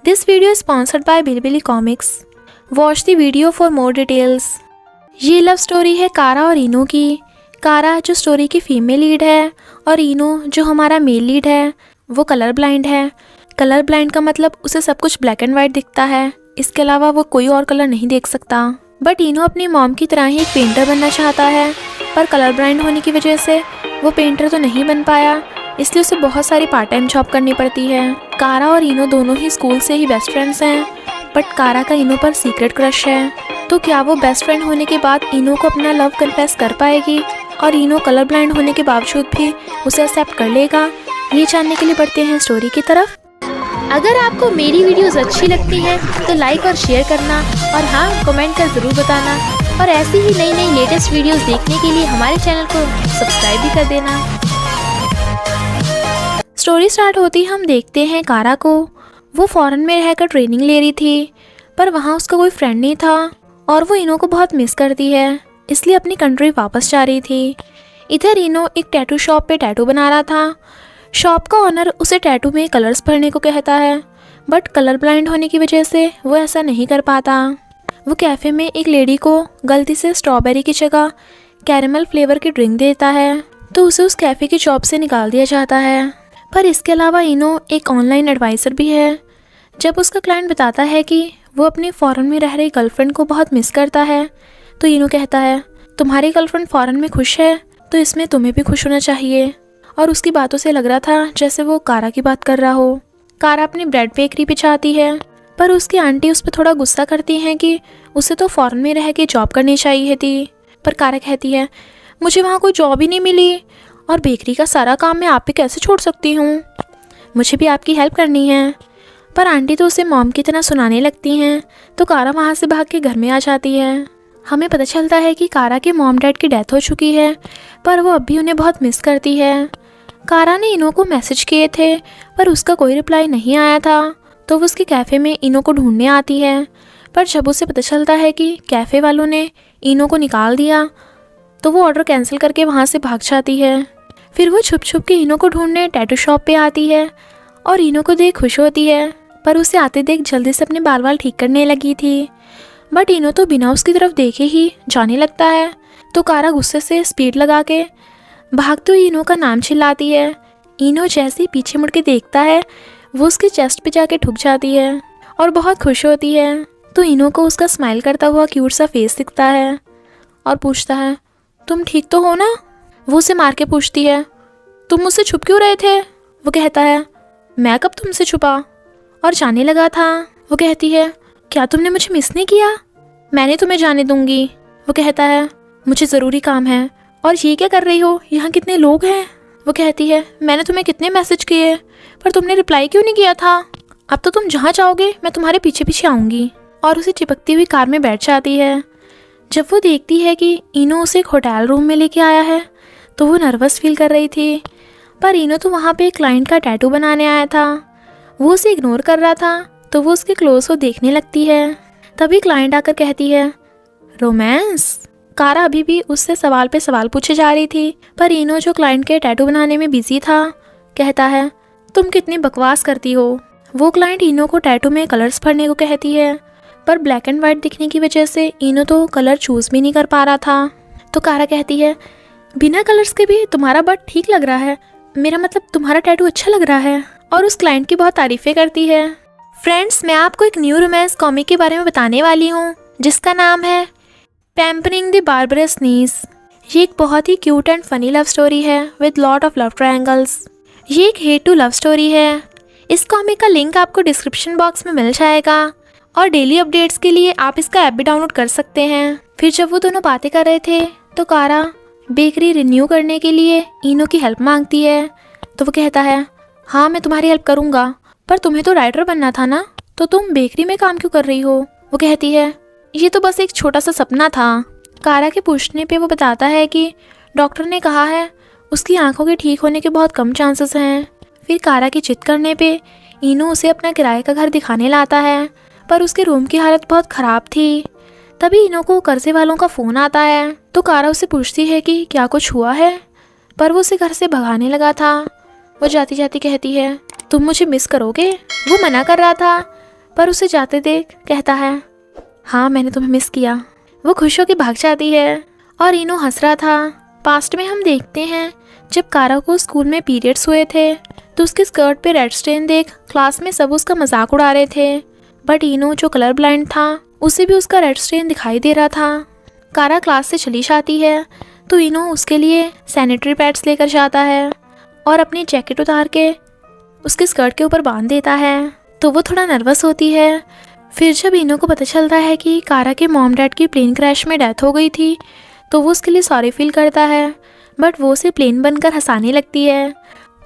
This video is sponsored by Bilibili Comics. Watch the video for more details. ये love story है कारा और इनो की। कारा जो स्टोरी की फीमेल लीड है और इनो जो हमारा मेल लीड है वो कलर ब्लाइंड है। कलर ब्लाइंड का मतलब उसे सब कुछ ब्लैक एंड वाइट दिखता है, इसके अलावा वो कोई और कलर नहीं देख सकता। बट इनो अपनी मॉम की तरह ही एक पेंटर बनना चाहता है, पर कलर ब्लाइंड होने की वजह से वो पेंटर तो नहीं बन पाया, इसलिए उसे बहुत सारी पार्ट टाइम जॉब करनी पड़ती है। कारा और इनो दोनों ही स्कूल से ही बेस्ट फ्रेंड्स हैं, बट कारा का इनो पर सीक्रेट क्रश है। तो क्या वो बेस्ट फ्रेंड होने के बाद इनो को अपना लव कन्फेस कर पाएगी और इनो कलर ब्लाइंड होने के बावजूद भी उसे एक्सेप्ट कर लेगा? ये जानने के लिए बढ़ते हैं स्टोरी की तरफ। अगर आपको मेरी वीडियोस अच्छी लगती हैं तो लाइक और शेयर करना, और हाँ, कमेंट कर ज़रूर बताना। और ऐसी ही नई नई लेटेस्ट वीडियोस देखने के लिए हमारे चैनल को सब्सक्राइब भी कर देना। स्टोरी स्टार्ट होती हम देखते हैं कारा को। वो फॉरेन में रहकर ट्रेनिंग ले रही थी, पर वहाँ उसका कोई फ्रेंड नहीं था और वो इनो को बहुत मिस करती है, इसलिए अपनी कंट्री वापस जा रही थी। इधर इनो एक टैटू शॉप पे टैटू बना रहा था। शॉप का ऑनर उसे टैटू में कलर्स भरने को कहता है, बट कलर ब्लाइंड होने की वजह से वो ऐसा नहीं कर पाता। वो कैफ़े में एक लेडी को गलती से स्ट्रॉबेरी की जगह कैरेमल फ्लेवर की ड्रिंक देता है, तो उसे उस कैफ़े की जॉब से निकाल दिया जाता है। पर इसके अलावा इनो एक ऑनलाइन एडवाइज़र भी है। जब उसका क्लाइंट बताता है कि वो अपनी फ़ॉरेन में रह रही गर्लफ्रेंड को बहुत मिस करता है, तो इनो कहता है, तुम्हारी गर्लफ्रेंड फ़ॉरेन में खुश है तो इसमें तुम्हें भी खुश होना चाहिए। और उसकी बातों से लग रहा था जैसे वो कारा की बात कर रहा हो। कारा अपनी ब्रेड बेकरी पे चाहती है, पर उसकी आंटी उस पर थोड़ा गुस्सा करती हैं कि उसे तो फ़ॉरेन में रह के जॉब करनी चाहिए थी। पर कारा कहती है, मुझे वहाँ कोई जॉब ही नहीं मिली और बेकरी का सारा काम मैं आप पे कैसे छोड़ सकती हूँ, मुझे भी आपकी हेल्प करनी है। पर आंटी तो उसे मॉम की तरह सुनाने लगती हैं, तो कारा वहाँ से भाग के घर में आ जाती है। हमें पता चलता है कि कारा के मॉम डैड की डेथ हो चुकी है, पर वो अब भी उन्हें बहुत मिस करती है। कारा ने इनो को मैसेज किए थे, पर उसका कोई रिप्लाई नहीं आया था, तो वो उसके कैफ़े में इनो को ढूंढने आती है। पर जब उसे पता चलता है कि कैफ़े वालों ने इनो को निकाल दिया, तो वो ऑर्डर कैंसिल करके वहाँ से भाग जाती है। फिर वो छुप छुप के इनो को ढूंढने टैटू शॉप पे आती है और इनो को देख खुश होती है, पर उसे आते देख जल्दी से अपने बाल वाल ठीक करने लगी थी। बट इनो तो बिना उसकी तरफ देखे ही जाने लगता है, तो कारा गुस्से से स्पीड लगा के भागते हुए इनो का नाम चिल्लाती है। इनो जैसे ही पीछे मुड़ के देखता है, वो उसके चेस्ट पे जाके ठुक जाती है और बहुत खुश होती है। तो इनो को उसका स्माइल करता हुआ क्यूट सा फेस दिखता है और पूछता है, तुम ठीक तो हो ना? वो उसे मार के पूछती है, तुम मुझसे छुप क्यों रहे थे? वो कहता है, मैं कब तुमसे छुपा, और जाने लगा था। वो कहती है, क्या तुमने मुझे मिस नहीं किया? मैंने तुम्हें जाने दूंगी। वो कहता है, मुझे ज़रूरी काम है। और ये क्या कर रही हो, यहाँ कितने लोग हैं? वो कहती है, मैंने तुम्हें कितने मैसेज किए, पर तुमने रिप्लाई क्यों नहीं किया था? अब तो तुम जहाँ जाओगे मैं तुम्हारे पीछे पीछे आऊँगी। और उसे चिपकती हुई कार में बैठ जाती है। जब वो देखती है कि इनो उसे एक होटल रूम में लेके आया है, तो वो नर्वस फील कर रही थी, पर इनो तो वहाँ पे एक क्लाइंट का टैटू बनाने आया था। वो उसे इग्नोर कर रहा था, तो वो उसके क्लोज को देखने लगती है। तभी क्लाइंट आकर कहती है, रोमांस? कारा अभी भी उससे सवाल पे सवाल पूछे जा रही थी, पर इनो जो क्लाइंट के टैटू बनाने में बिजी था, कहता है, तुम कितनी बकवास करती हो। वो क्लाइंट इनो को टैटू में कलर्स भरने को कहती है, पर ब्लैक एंड वाइट दिखने की वजह से इनो तो कलर चूज़ भी नहीं कर पा रहा था। तो कारा कहती है, बिना कलर्स के भी तुम्हारा बट ठीक लग रहा है, मेरा मतलब तुम्हारा टैटू अच्छा लग रहा है। और उस क्लाइंट की बहुत तारीफ़ें करती है। फ्रेंड्स, मैं आपको एक न्यू रोमांस कॉमिक के बारे में बताने वाली हूँ, जिसका नाम है पैम्परिंग द बार्बरस नीस। ये एक बहुत ही cute and funny love story है with lot of love triangles. ये एक हेट टू लव स्टोरी है। इस कॉमिक का लिंक आपको डिस्क्रिप्शन बॉक्स में मिल जाएगा, और डेली अपडेट्स के लिए आप इसका ऐप भी डाउनलोड कर सकते हैं। फिर जब वो दोनों बातें कर रहे थे, तो कारा बेकरी रिन्यू करने के लिए इनो की हेल्प मांगती है। तो वो कहता है, हाँ मैं तुम्हारी हेल्प करूँगा, पर तुम्हें तो राइटर बनना था ना, तो तुम बेकरी में काम क्यों कर रही हो? वो कहती है, ये तो बस एक छोटा सा सपना था। कारा के पूछने पे वो बताता है कि डॉक्टर ने कहा है उसकी आंखों के ठीक होने के बहुत कम चांसेस हैं। फिर कारा की जिद करने पे इनो उसे अपना किराए का घर दिखाने लाता है, पर उसके रूम की हालत बहुत ख़राब थी। तभी इनो को कर्जे वालों का फ़ोन आता है, तो कारा उससे पूछती है कि क्या कुछ हुआ है, पर वो उसे घर से भगाने लगा था। वो जाती जाती कहती है, तुम मुझे मिस करोगे? वो मना कर रहा था, पर उसे जाते देख कहता है, हाँ मैंने तुम्हें मिस किया। वो खुश होकर भाग जाती है और इनो हंस रहा था। पास्ट में हम देखते हैं जब कारा को स्कूल में पीरियड्स हुए थे तो उसके स्कर्ट पे रेड स्टेन देख क्लास में सब उसका मजाक उड़ा रहे थे, बट इनो जो कलर ब्लाइंड था उसे भी उसका रेड स्टेन दिखाई दे रहा था। कारा क्लास से चली जाती है तो इनो उसके लिए सैनिटरी पैड्स लेकर जाता है और अपनी जैकेट उतार के उसके स्कर्ट के ऊपर बांध देता है, तो वो थोड़ा नर्वस होती है। फिर जब इनो को पता चलता है कि कारा के मॉम डैड की प्लेन क्रैश में डेथ हो गई थी तो वो उसके लिए सॉरी फील करता है, बट वो उसे प्लेन बनकर हंसाने लगती है,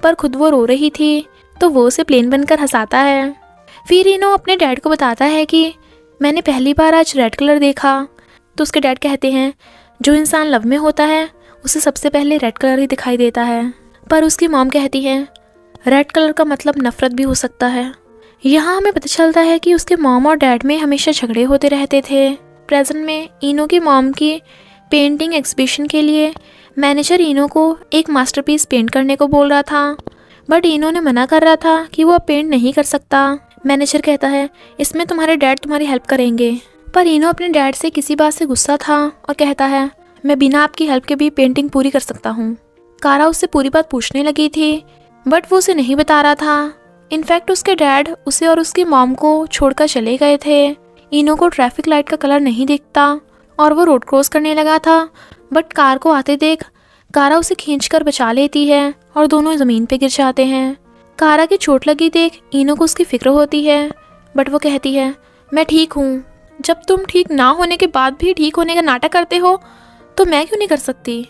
पर खुद वो रो रही थी तो वो उसे प्लेन बनकर हंसाता है। फिर इनो अपने डैड को बताता है कि मैंने पहली बार आज रेड कलर देखा, तो उसके डैड कहते हैं जो इंसान लव में होता है उसे सबसे पहले रेड कलर ही दिखाई देता है, पर उसकी मॉम कहती है रेड कलर का मतलब नफरत भी हो सकता है। यहाँ हमें पता चलता है कि उसके मॉम और डैड में हमेशा झगड़े होते रहते थे। प्रेजेंट में इनो की मॉम की पेंटिंग एग्जीबिशन के लिए मैनेजर इनो को एक मास्टरपीस पेंट करने को बोल रहा था, बट इनो ने मना कर रहा था कि वो अब पेंट नहीं कर सकता। मैनेजर कहता है इसमें तुम्हारे डैड तुम्हारी हेल्प करेंगे, पर इनो अपने डैड से किसी बात से गुस्सा था और कहता है मैं बिना आपकी हेल्प के भी पेंटिंग पूरी कर सकता हूँ। कारा उससे पूरी बात पूछने लगी थी, बट वो उसे नहीं बता रहा था। इनफैक्ट उसके डैड उसे और उसकी मॉम को छोड़कर चले गए थे। इनो को ट्रैफिक लाइट का कलर नहीं दिखता और वो रोड क्रॉस करने लगा था, बट कार को आते देख कारा उसे खींचकर बचा लेती है और दोनों ज़मीन पे गिर जाते हैं। कारा की चोट लगी देख इनो को उसकी फिक्र होती है, बट वो कहती है मैं ठीक हूँ। जब तुम ठीक ना होने के बाद भी ठीक होने का नाटक करते हो तो मैं क्यों नहीं कर सकती?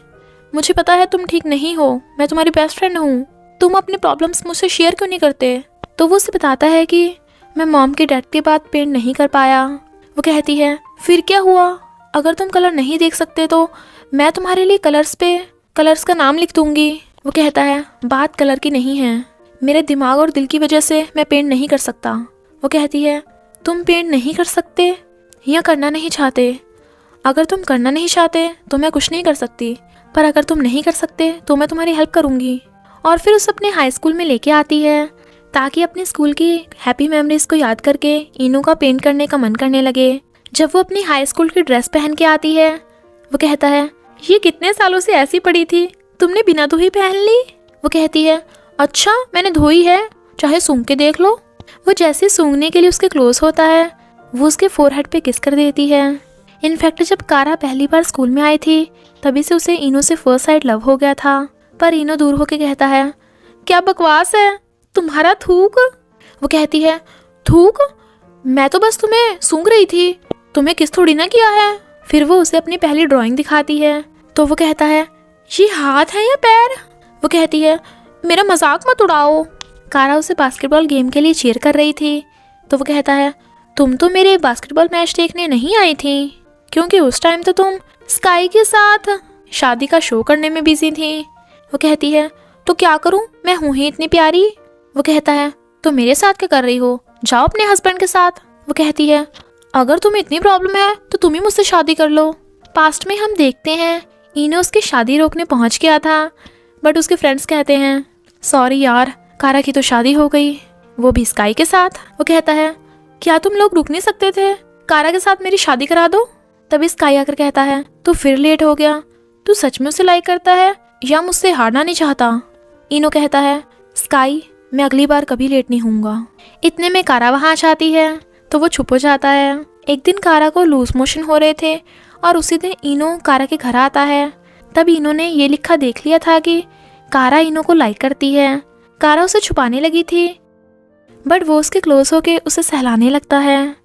मुझे पता है तुम ठीक नहीं हो, मैं तुम्हारी बेस्ट फ्रेंड हूँ, तुम अपने प्रॉब्लम्स मुझसे शेयर क्यों नहीं करते? तो वो उसे बताता है कि मैं मॉम के डेथ के बाद पेंट नहीं कर पाया। वो कहती है फिर क्या हुआ? अगर तुम कलर नहीं देख सकते तो मैं तुम्हारे लिए कलर्स का नाम लिख दूंगी। वो कहता है बात कलर की नहीं है, मेरे दिमाग और दिल की वजह से मैं पेंट नहीं कर सकता। वो कहती है तुम पेंट नहीं कर सकते या करना नहीं चाहते? अगर तुम करना नहीं चाहते तो मैं कुछ नहीं कर सकती, पर अगर तुम नहीं कर सकते तो मैं तुम्हारी हेल्प करूँगी। और फिर उसे अपने हाई स्कूल में लेके आती है ताकि अपने स्कूल की हैप्पी मेमोरीज को याद करके इनो का पेंट करने का मन करने लगे। जब वो अपनी हाई स्कूल की ड्रेस पहन के आती है वो कहता है ये कितने सालों से ऐसी पड़ी थी, तुमने बिना धोई पहन ली? वो कहती है अच्छा मैंने धोई है, चाहे सूंघ के देख लो। वो जैसे सूंघने के लिए उसके क्लोज होता है वो उसके फोरहेड पे किस कर देती है। इनफैक्ट जब कारा पहली बार स्कूल में आई थी तभी से उसे इनो से फर्स्ट साइड लव हो गया था, पर इनो दूर होके कहता है क्या बकवास है, तुम्हारा थूक? वो कहती है थूक? मैं तो बस तुम्हें सूंघ रही थी, तुम्हें किस थोड़ी ना किया है। फिर वो उसे अपनी पहली ड्राइंग दिखाती है तो वो कहता है ये हाथ है या पैर? वो कहती है मेरा मजाक मत उड़ाओ। कारा उसे बास्केटबॉल गेम के लिए चीयर कर रही थी तो वो कहता है तुम तो मेरे बास्केटबॉल मैच देखने नहीं आई थी, क्योंकि उस टाइम तो तुम स्काई के साथ शादी का शो करने में बिजी थी। वो कहती है तो क्या करूं, मैं हूं ही इतनी प्यारी। वो कहता है तो मेरे साथ क्या कर रही हो, जाओ अपने हस्बैंड के साथ। वो कहती है अगर तुम्हें इतनी प्रॉब्लम है तो तुम ही मुझसे शादी कर लो। पास्ट में हम देखते हैं इनो उसकी शादी रोकने पहुंच गया था, बट उसके फ्रेंड्स कहते हैं सॉरी यार, कारा की तो शादी हो गई, वो भी स्काई के साथ। वो कहता है क्या तुम लोग रुक नहीं सकते थे, कारा के साथ मेरी शादी करा दो। तभी स्काई आकर कहता है तो फिर लेट हो गया, तू सच में उसे लाइक करता है या मुझसे हारना नहीं चाहता? इनो कहता है स्काई मैं अगली बार कभी लेट नहीं होऊंगा। इतने में कारा वहाँ आ जाती है तो वो छुप हो जाता है। एक दिन कारा को लूज मोशन हो रहे थे और उसी दिन इनो कारा के घर आता है। तब इनो ने ये लिखा देख लिया था कि कारा इनो को लाइक करती है। कारा उसे छुपाने लगी थी, बट वो उसके क्लोज होके उसे सहलाने लगता है।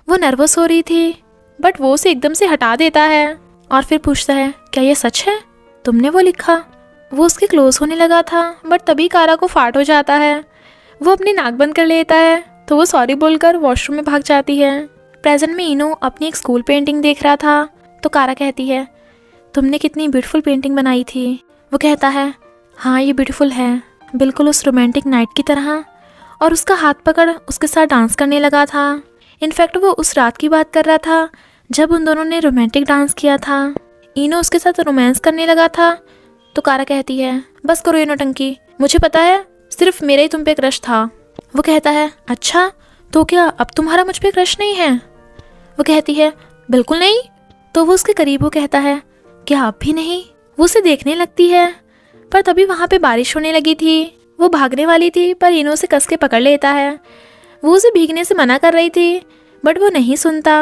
वो नर्वस हो रही थी, बट वो उसे एकदम से हटा देता है और फिर पूछता है क्या ये सच है, तुमने वो लिखा? वो उसके क्लोज होने लगा था, बट तभी कारा को फाट हो जाता है। वो अपनी नाक बंद कर लेता है तो वो सॉरी बोलकर वॉशरूम में भाग जाती है। प्रेजेंट में इनो अपनी एक स्कूल पेंटिंग देख रहा था तो कारा कहती है तुमने कितनी ब्यूटीफुल पेंटिंग बनाई थी। वो कहता है हाँ ये ब्यूटीफुल है, बिल्कुल उस रोमांटिक नाइट की तरह, और उसका हाथ पकड़ उसके साथ डांस करने लगा था। इनफैक्ट वो उस रात की बात कर रहा था जब उन दोनों ने रोमांटिक डांस किया था। इनो उसके साथ रोमांस करने लगा था तो कारा कहती है बस करो ये नौटंकी, मुझे पता है सिर्फ मेरा ही तुम पे क्रश था। वो कहता है अच्छा तो क्या अब तुम्हारा मुझ पे क्रश नहीं है? वो कहती है बिल्कुल नहीं। तो वो उसके करीब वो कहता है क्या अब भी नहीं? वो उसे देखने लगती है, पर तभी वहाँ पे बारिश होने लगी थी। वो भागने वाली थी पर इनो उसे कस के पकड़ लेता है। वो उसे भीगने से मना कर रही थी बट वो नहीं सुनता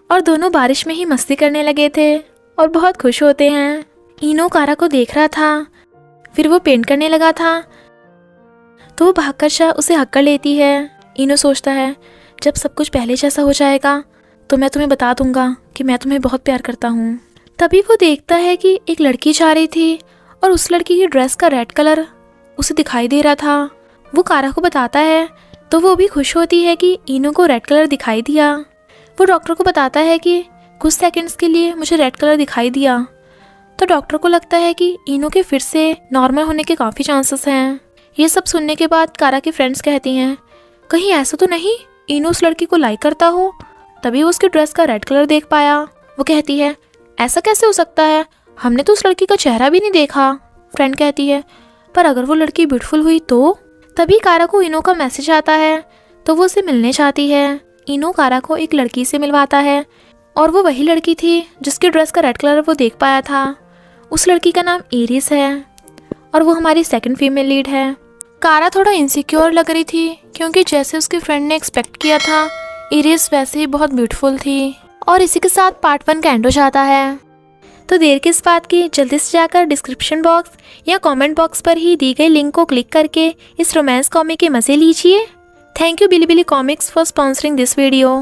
और दोनों बारिश में ही मस्ती करने लगे थे और बहुत खुश होते हैं। इनो कारा को देख रहा था, फिर वो पेंट करने लगा था तो वो भागकर उसे हक कर लेती है। इनो सोचता है जब सब कुछ पहले जैसा हो जाएगा तो मैं तुम्हें बता दूंगा कि मैं तुम्हें बहुत प्यार करता हूँ। तभी वो देखता है कि एक लड़की जा रही थी और उस लड़की की ड्रेस का रेड कलर उसे दिखाई दे रहा था। वो कारा को बताता है तो वो भी खुश होती है कि इनो को रेड कलर दिखाई दिया। वो डॉक्टर को बताता है कि कुछ सेकंड्स के लिए मुझे रेड कलर दिखाई दिया। तो डॉक्टर को लगता है कि इनो के फिर से नॉर्मल होने के काफ़ी चांसेस हैं। ये सब सुनने के बाद कारा की फ्रेंड्स कहती हैं कहीं ऐसा तो नहीं इनो उस लड़की को लाइक करता हो, तभी वो उसकी ड्रेस का रेड कलर देख पाया। वो कहती है ऐसा कैसे हो सकता है, हमने तो उस लड़की का चेहरा भी नहीं देखा। फ्रेंड कहती है पर अगर वो लड़की ब्यूटीफुल हुई तो? तभी कारा को इनो का मैसेज आता है तो वो उसे मिलने चाहती है। इनो कारा को एक लड़की से मिलवाता है और वो वही लड़की थी जिसकी ड्रेस का रेड कलर वो देख पाया था। उस लड़की का नाम एरिस है और वो हमारी सेकंड फीमेल लीड है। कारा थोड़ा इनसिक्योर लग रही थी क्योंकि जैसे उसके फ्रेंड ने एक्सपेक्ट किया था एरिस वैसे ही बहुत ब्यूटीफुल थी। और इसी के साथ पार्ट 1 का एंड हो जाता है। तो देर किस बात की, जल्दी से जाकर डिस्क्रिप्शन बॉक्स या कमेंट बॉक्स पर ही दी गई लिंक को क्लिक करके इस रोमांस कॉमिक के मज़े लीजिए। Thank you Bilibili comics for sponsoring this video.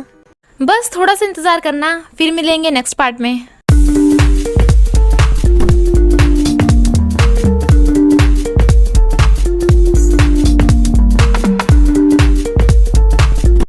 बस थोड़ा सा इंतज़ार करना, फिर मिलेंगे नेक्स्ट पार्ट में।